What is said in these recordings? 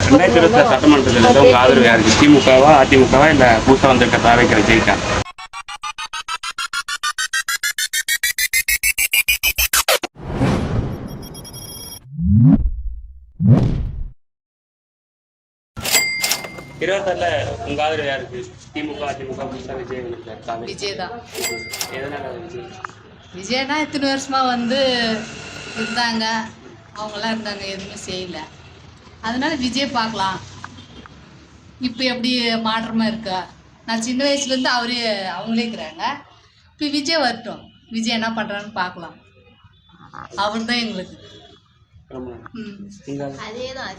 2026 சட்டமன்ற தேர்தலில் உங்க ஆதரவு யாருக்கு? திமுகவா, அதிமுகவா, இல்ல புதுசா வந்திருக்க தாவேக்கிற ஜெயிக்கா? இருபத்தாறுல உங்க ஆதரவு யாருக்கு? திமுக, அதிமுக, புதுசா விஜய் வந்திருக்காரு. விஜய் தான். எதனால விஜய்? விஜய்னா இத்தனை வருஷமா இருந்தாங்க, அவங்களாம் இருந்தாங்க, எதுவுமே செய்யல. அதனால விஜய் பார்க்கலாம். இப்போ எப்படி மாற்றமா இருக்கா? நான் சின்ன வயசுலேருந்து அவங்களே இருக்கிறாங்க. இப்போ விஜய் வரட்டும், விஜய் என்ன பண்ணுறான்னு பார்க்கலாம். அவர் தான் எங்களுக்கு. அதேதான்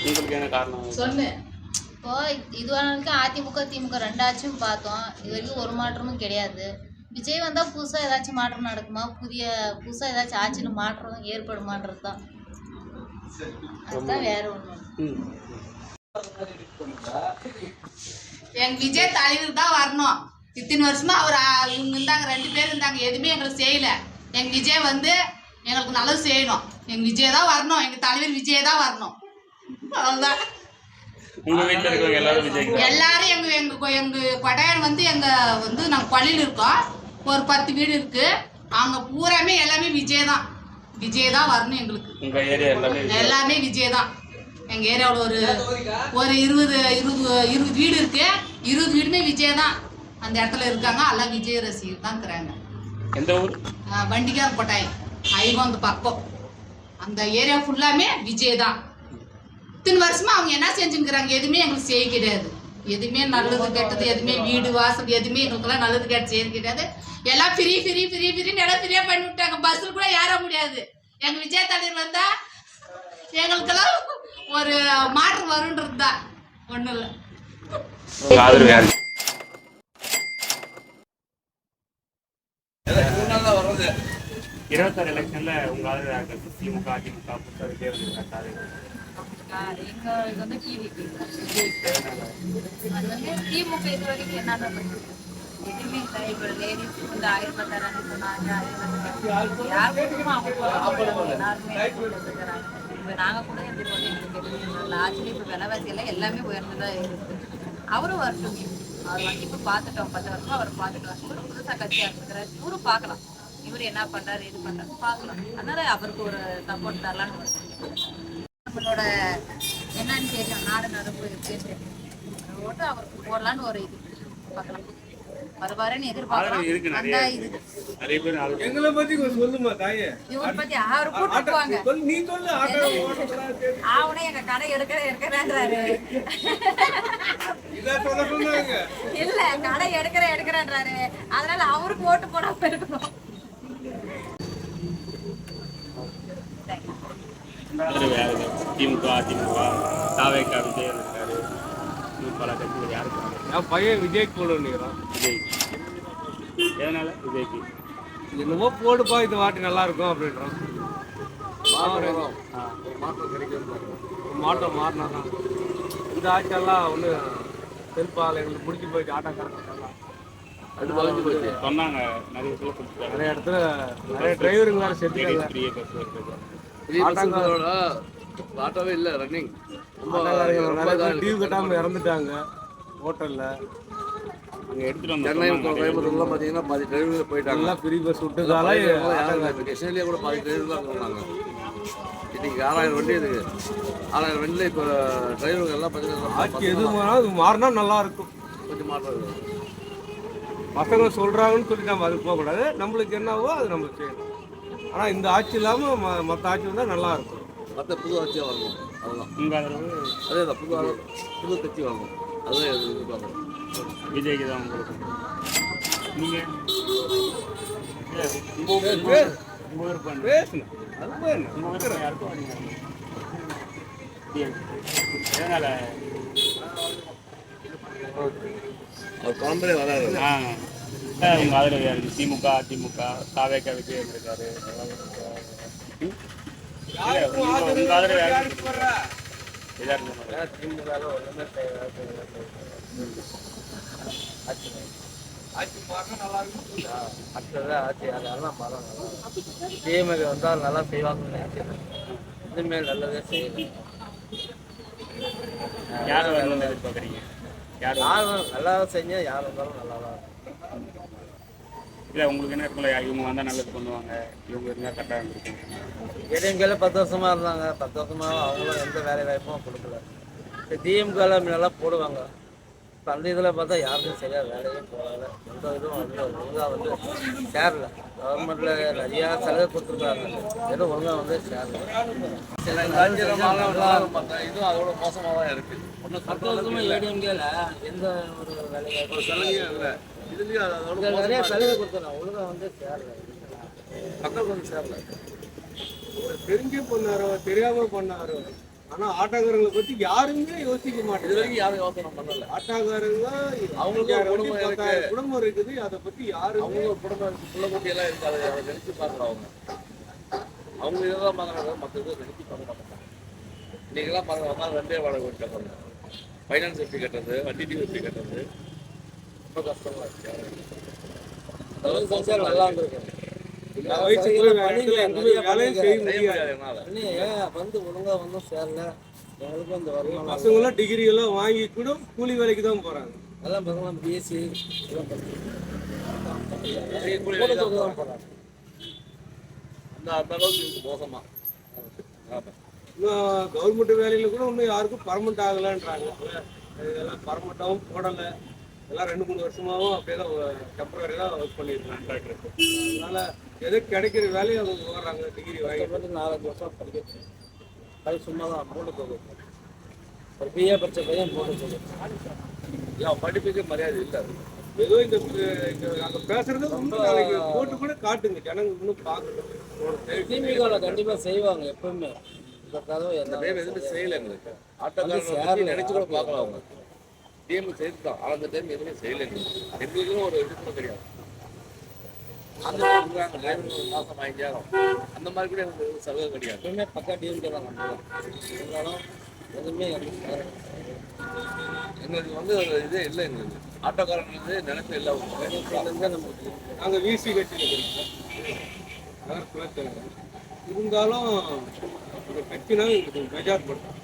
உங்களுக்கு என்ன காரணம் சொல்லு. இப்போ இதுவரைக்கும் அதிமுக திமுக ரெண்டாச்சும் பார்த்தோம். இது வரைக்கும் ஒரு மாற்றமும் கிடையாது. விஜய் வந்தால் புதுசாக ஏதாச்சும் மாற்றம் நடக்குமா, புதுசாக ஏதாச்சும் ஆட்சியில் மாற்றம் ஏற்படுமான்றது தான். அதுதான் வேற ஒன்று. எங்க விஜய் தலைவர் தான் வரணும். இத்தனை வருஷமா இவங்க இருந்தாங்க, 2 பேர் இருந்தாங்க, எதுவுமே எங்களுக்கு செய்யல. எங்க விஜய் எங்களுக்கு நல்லது செய்யணும். எங்க விஜய் தான் வரணும், எங்க தலைவர் விஜய் தான் வரணும். அவ்வளவுதான். உங்க வீட்டுல இருக்கவங்க எல்லாரும் விஜய்? எல்லாரும் எங்க கொடையான் நாங்க பள்ளியில் இருக்கோம். ஒரு 10 வீடு இருக்கு. அவங்க பூராமே எல்லாமே விஜய் தான். விஜய் தான் வரணும் எங்களுக்கு. உங்க ஏரியா எல்லாமே விஜய் தான். எங்க ஏரியாவில் ஒரு 20 வீடு இருக்கு. 20 வீடுமே விஜய் தான் அந்த இடத்துல இருக்காங்க. எல்லாம் விஜய் ரசிகர் தான் இருக்கிறாங்க. எந்த ஊர்? வண்டிக்கார கொட்டாய் ஐகோந்த பக்கம். அந்த ஏரியா ஃபுல்லாமே விஜய் தான். இத்தனை வருஷமா அவங்க என்ன செஞ்சுக்கிறாங்க? எதுவுமே எங்களுக்கு செய்ய கிடையாது. எதுவுமே நல்லது கெட்டது, எதுவுமே வீடு வாசல் எதுவுமே எங்களுக்கெல்லாம் நல்லது கெட்டது செய்ய கிடையாது. எல்லாம் ஃப்ரீன்னு எல்லாம் ஃப்ரீயா பண்ணி விட்டாங்க. பஸ்ஸில் கூட ஏற முடியாது. எங்க விஜய் தலைவர் வந்தா எங்களுக்கெல்லாம் ஒரு மாற்றம் வரும்ன்றது தான். ஒன்றும் இல்லை. 26 எலெக்ஷன்ல உங்க ஆதரவு யாருக்கு? திமுக, அதிமுக, புதுசா விஜய் வந்திருக்காரு. திமுக இது வரைக்கும் என்னன்னா எதுவுமே இல்லை. இப்போ லேடிஸ் 1016 சொன்னாங்க. இப்போ நாங்கள் கூட ஆக்சுவலி இப்போ விலைவாசி எல்லாம் எல்லாமே உயர்ந்துதான் இருக்குது. அவரும் வரட்டும். அவர் இப்போ பார்த்துட்டோம். 10 வருஷமா அவர் பார்த்துட்டோம். இவரும் புதுசாக கட்சி ஆரம்பிக்கிறார். இவரும் பார்க்கலாம். இவர் என்ன பண்றாரு, இது பண்றாரு பார்க்கலாம். அதனால அவருக்கு ஒரு சப்போர்ட் தரலான்னு நம்மளோட என்னன்னு தெரியும். நாடு நடப்பு இருக்குன்னு ஓட்டு அவருக்கு போடலான்னு ஒரு இது பார்க்கலாம். வருவாருன்னு எதிர்பார்க்கலாம். எங்களை பத்தி சொல்லுமா தாயே. இவரை பத்தி அவரு கூட்டுவாங்க. அவனே எங்க கடை எடுக்கிறாரு. இல்ல கடை எடுக்கிறேன்றாரு. அதனால அவருக்கு ஓட்டு போடாம இருக்கணும். திமுக, அதிமுக, தாவேக்கா, விஜய் இருக்காரு. பல கட்சிகள் யாருக்கு? என் பையன் விஜய்க்கு போடுறான். விஜய் எதனால? விஜய்க்கு என்னமோ போடுப்பா, இந்த வாட்டி நல்லா இருக்கும் அப்படின்றான். மாற்றம் கிடைக்கும். மாற்றம் மாறினாதான் இந்த ஆட்சியெல்லாம் ஒன்று செல்பால் எங்களுக்கு பிடிச்சி போயிட்டு ஆட்டோக்காரங்கெல்லாம் அது வளைஞ்சு போச்சு சொன்னாங்க. நிறைய இடத்துல நிறைய டிரைவருங்க வேறு செத்துக்காங்க. ஆட்டோவே இல்லை ரன்னிங். டியூ கட்டாமல் இறந்துட்டாங்க ஹோட்டலில். அங்கே எடுத்துகிட்டு சென்னை கோயம்புத்தூர்லாம் பார்த்தீங்கன்னா பாதி டிரைவர் போயிட்டாங்க. எல்லாம் ஃப்ரீ பஸ் விட்டுதால கிருஷ்ணகிரியே கூட பாதி டிரைவர் தான் சொன்னாங்க. இன்னைக்கு 6000 வண்டி இருக்குது. 6000 வண்டியில் இப்போ டிரைவர்கள் எல்லாம் பார்த்தீங்கன்னா ஆட்சி எது அது மாறினா நல்லா இருக்கும். கொஞ்சம் மாற்றம். பசங்க சொல்கிறாங்கன்னு சொல்லி நம்ம அதுக்கு போகக்கூடாது. நம்மளுக்கு என்னவோ அது நம்மளுக்கு செய்யணும். ஆனால் இந்த ஆட்சி இல்லாமல் மற்ற ஆட்சி வந்தால் நல்லா இருக்கும். மற்ற புது ஆட்சியாக வரணும். அதுதான் உங்கள் ஆதரவு? அதே தான் புது கட்சி வரணும். அதுதான் எதிர்பார்க்கணும். விஜய்க்கு தான் உங்களுக்கு. நீங்கள் பேசணும். எதனால? அவர் பரம்பரை வராது. உங்கள் ஆதரவு யாருக்கு? திமுக, அதிமுக, தாவேக்கா, விஜய் இருக்காரு. உங்கள் ஆதரவு யாருக்கு? திமுக வந்தால் நல்லா செய்வாங்க. இனிமேல் நல்லதே செய்யணும். யார் வரணும்னு எதிர்பார்க்குறீங்க? யார் யாரும் நல்லா செஞ்சால் யார் வந்தாலும் நல்லா தான் இருக்கும். இல்லை உங்களுக்கு என்ன இருக்குல்ல, இவங்க வந்தால் நல்லது பண்ணுவாங்க, இவங்க இருந்தால் கரெக்டாக இருந்திருக்கும். ஏடிஎம்கேல 10 வருஷமா இருந்தாங்க. 10 வருஷமா அவங்களும் எந்த வேலை வாய்ப்பும் கொடுக்கல. டிஎம்கேல முன்னெல்லாம் போடுவாங்க. இப்போ அந்த இதில் பார்த்தா யாருக்கும் சரியாக வேலையும் போகல. எந்த இதுவும் வந்து ஒழுங்காக வந்து சேரல. கவர்மெண்ட்டில் நிறையா சலுகை கொடுத்துருக்காங்க, எதுவும் ஒழுங்காக வந்து சேரல. சில இதுவும் அதோட மோசமாக தான் இருக்குது. ஒன்றும் 10 வருஷமா ஏடிஎம்கேல எந்த ஒரு வேலையும் சலுகையும் இல்லை. இதுலேயும் அதோட நிறைய சலுகை கொடுத்துருக்காங்க, ஒழுங்காக வந்து சேரல. மக்கள் வந்து சேரல. தெரிஞ்சே பண்ணாரோ தெரியாம பண்ணாரோ, ஆனா ஆட்டோக்காரங்களை பத்தி யாருமே யோசிக்க இது மாட்டேங்குது. வரைக்கும் யாரும் யோசனை பண்ணல. ஆட்டோக்காரங்க அவங்களுக்கு ஒரு குடும்பம் 10,000 குடும்பம் இருக்குது, அதை பத்தி யாருமே அவங்க குடும்பம் பிள்ளை குட்டியெல்லாம் இருக்காது. அதை நினைச்சு பார்க்குறவங்க அவங்க இதெல்லாம் பார்க்குறாங்க, மற்ற இதை நினைச்சு பார்க்க மாட்டாங்க. இன்னைக்கெல்லாம் பார்க்குறவங்க 2 வாடகை வீட்டில் பாருங்க. ஃபைனான்ஸ் எப்படி கட்டுறது, வண்டி டியூ எப்படி கட்டுறது, ரொம்ப கஷ்டமா இருக்கு. அதாவது சம்சாரம் நல்லா இருந்திருக்கு. வேலையும் செய்ய முடியாது. வந்து ஒழுங்கா ஒன்றும் சேரல. எங்களுக்கும் இந்த வருமானம் பசங்க எல்லாம் டிகிரி எல்லாம் வாங்கி கூட கூலி வேலைக்கு தான் போறாங்க. அதான் பசங்க பிஎஸ்சி எல்லாம் போறாங்க. அந்த அளவுக்கு மோசமா இன்னும் கவர்மெண்ட் வேலையில கூட இன்னும் யாருக்கும் பர்மனெண்ட் ஆகலன்றாங்க. இதெல்லாம் பர்மனெண்டாகவும் போடலை. எல்லாம் 2-3 வருஷமாவும் அப்படியே தான் டெம்பரரி தான் ஒர்க் பண்ணியிருக்காங்க. அதனால எது கிடைக்கிற வேலையை அவங்க போடுறாங்க. டிகிரி வாங்கி 4-5 வருஷம் படிக்க சும்மா தான் போட்டு போகும். ஒரு பிஏ படித்த பையன் போட்டு போகும். படிப்புக்கு மரியாதை இல்லை. ஏதோ இந்த நாங்கள் பேசுறது ரொம்ப நாளைக்கு போட்டு கூட காட்டுங்க, ஜனங்க இன்னும் பார்க்கணும். திமுகவில் கண்டிப்பாக செய்வாங்க எப்பவுமே. இந்த கதவை எதுவுமே செய்யலை. எங்களுக்கு ஆட்டோக்காரங்க நினைச்சு கூட பார்க்கலாம். அவங்க டிஎம் செய்து தான், அந்த டைம் எதுவுமே செய்யலை. எங்களுக்கும் ஒரு இது கூட கிடையாது. அந்த டிரைவர் மாதம் 5,000 அந்த மாதிரி கூட எனக்கு சலுகை கிடையாது. எப்பவுமே பக்கா டிஎம்கே தான் இருந்தாலும் எதுவுமே எங்களுக்கு வந்து ஒரு இதே இல்லை. எங்களுக்கு ஆட்டோக்காரங்களுக்கு நினைப்பு இல்லை. நாங்கள் விசி கட்சியில் இருக்கோம். இருந்தாலும் இந்த கட்சினா எங்களுக்கு பெஜார் பண்ணுறோம்.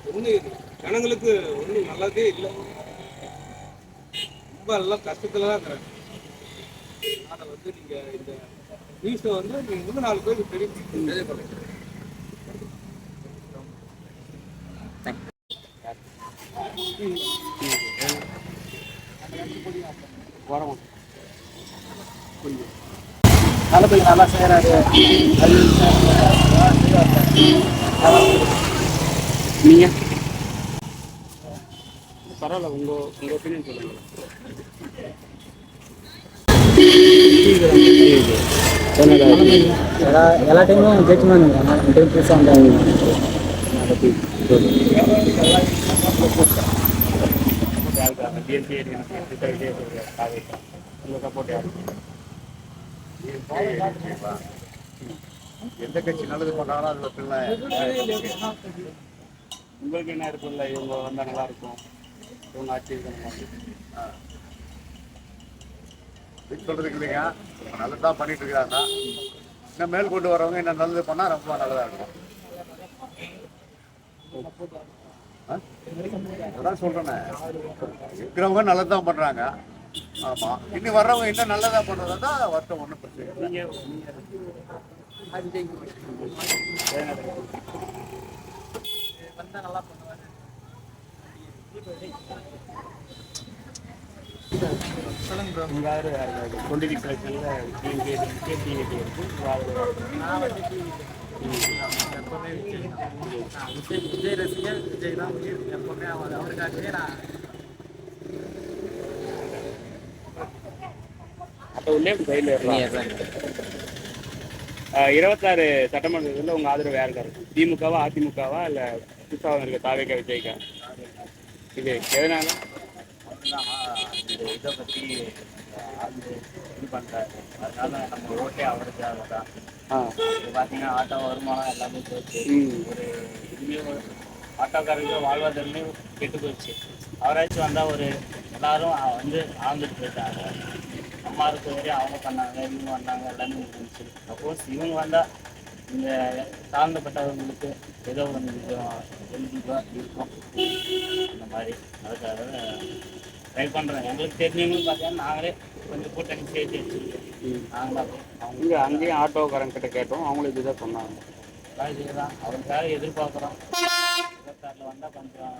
ஒன்றும் ஜனங்களுக்கு ஒன்றும் நல்லதே இல்லை. ரொம்ப எல்லாம் கஷ்டத்தில் தான் இருக்கிறாங்க. அதை வந்து நீங்கள் இந்த நியூஸை வந்து நீங்கள் இன்னும் 4 பேருக்கு தெரியப்படுங்க. தளபதி நல்லா செய்கிறாரு. நீங்கள் பரவாயில்ல, உங்கள் ஒப்பீனியன் சொல்லுங்கள். எல்லா டைமும் ஜட்ஜ்மெண்ட் டைம் புதுசாக வந்தாங்க. எந்த கட்சி நல்லது பண்ணாலும் அதில் பிள்ளை உங்களுக்கு என்ன இருக்குல்ல, இவங்க வந்தால் நல்லா இருக்கும், இவங்க ஆட்சி சொல்றதுக்கு இல்லைங்க. நல்லது தான் பண்ணிட்டு இருக்கிறாங்க. இன்னும் மேல் கொண்டு வரவங்க என்ன நல்லது பண்ணால் ரொம்ப நல்லதாக இருக்கும். அதான் சொல்றேனே, இருக்கிறவங்க நல்லது தான் பண்றாங்க. ஆமா, இன்னும் வர்றவங்க இன்னும் நல்லதா பண்றதா தான் வருத்தம். ஒன்றும் பிரச்சனை இல்லை. நல்லா பண்ணுவாங்க. சொல்லுங்க ப்ரோ. உங்கள் ஆதரவு யார் இருக்காது? 26 செலெக்ஷனில் டிஎம்கே இருக்கு. நான் வந்து எப்பவுமே விஜய் ரசிகர். விஜய் தான் எப்பவுமே அவருக்காகவே நான் அப்போ உள்ளே சைடில் இருக்கலாம். 26 சட்டமன்றத்தில் உங்கள் ஆதரவு யாருக்கா இருக்கும்? திமுகவா அதிமுகவா இல்லை புதுசாக இருக்க தாவேக்கா விஜய்க்கா? இது எதனால? இதை பற்றி இது பண்ணுறாரு, அதனால நம்ம ஓட்டே அவருக்கு தான். இது பார்த்தீங்கன்னா ஆட்டோ வருமானம் எல்லாமே போச்சு. ஒரு இதுலேயும் ஆட்டோக்காரங்க வாழ்வாதாரமே கெட்டு போயிடுச்சு. அவராச்சும் வந்தால் ஒரு எல்லாரும் வந்து ஆழ்ந்துட்டு போயிட்டாங்க. அம்மா இருக்க வரையும் அவங்க பண்ணாங்க, இவங்க வந்தாங்க, எல்லாமே இருந்துச்சு. சப்போஸ் இவங்க வந்தால் இந்த தாழ்ந்தப்பட்டவங்களுக்கு ஏதோ கொஞ்சம் ஹெல்ப்ஃபுல்லாக இருக்கும் இந்த மாதிரி. அதுக்காக ட்ரை பண்ணுறேன். எங்களுக்கு தெரிஞ்சவங்களும் பார்த்தீங்கன்னா நாங்களே கொஞ்சம் கூட்டணி சேர்த்து வச்சுருக்கோம். நாங்களாம் இங்கே அங்கேயும் ஆட்டோக்காரங்கிட்ட கேட்டோம், அவங்களும் இதுதான் சொன்னாங்க. தான் அவருக்காக எதிர்பார்க்குறோம். 26 வந்தால் கொஞ்சம்